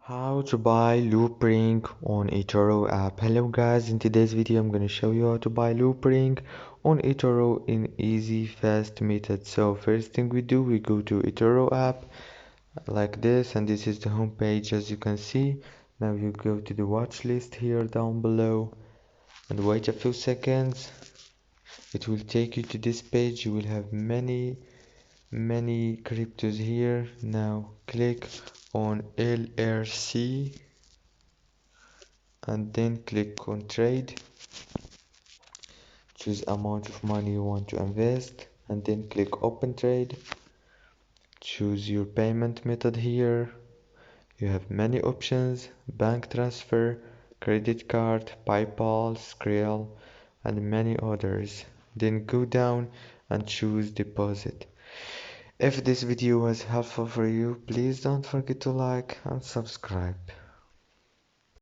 How to buy Loopring on Etoro app. Hello guys, in today's video I'm going to show you how to buy Loopring on Etoro in easy fast method. So first thing we do, we go to Etoro app like this, and this is the home page as you can see. Now you go to the watch list here down below and wait a few seconds. It will take you to this page. You will have many cryptos here. Now click on LRC and then click on trade. Choose amount of money you want to invest and then click open trade. Choose your payment method here. You have many options: bank transfer, credit card, PayPal, Skrill, and many others. Then go down and choose deposit. If this video was helpful for you, please don't forget to like and subscribe.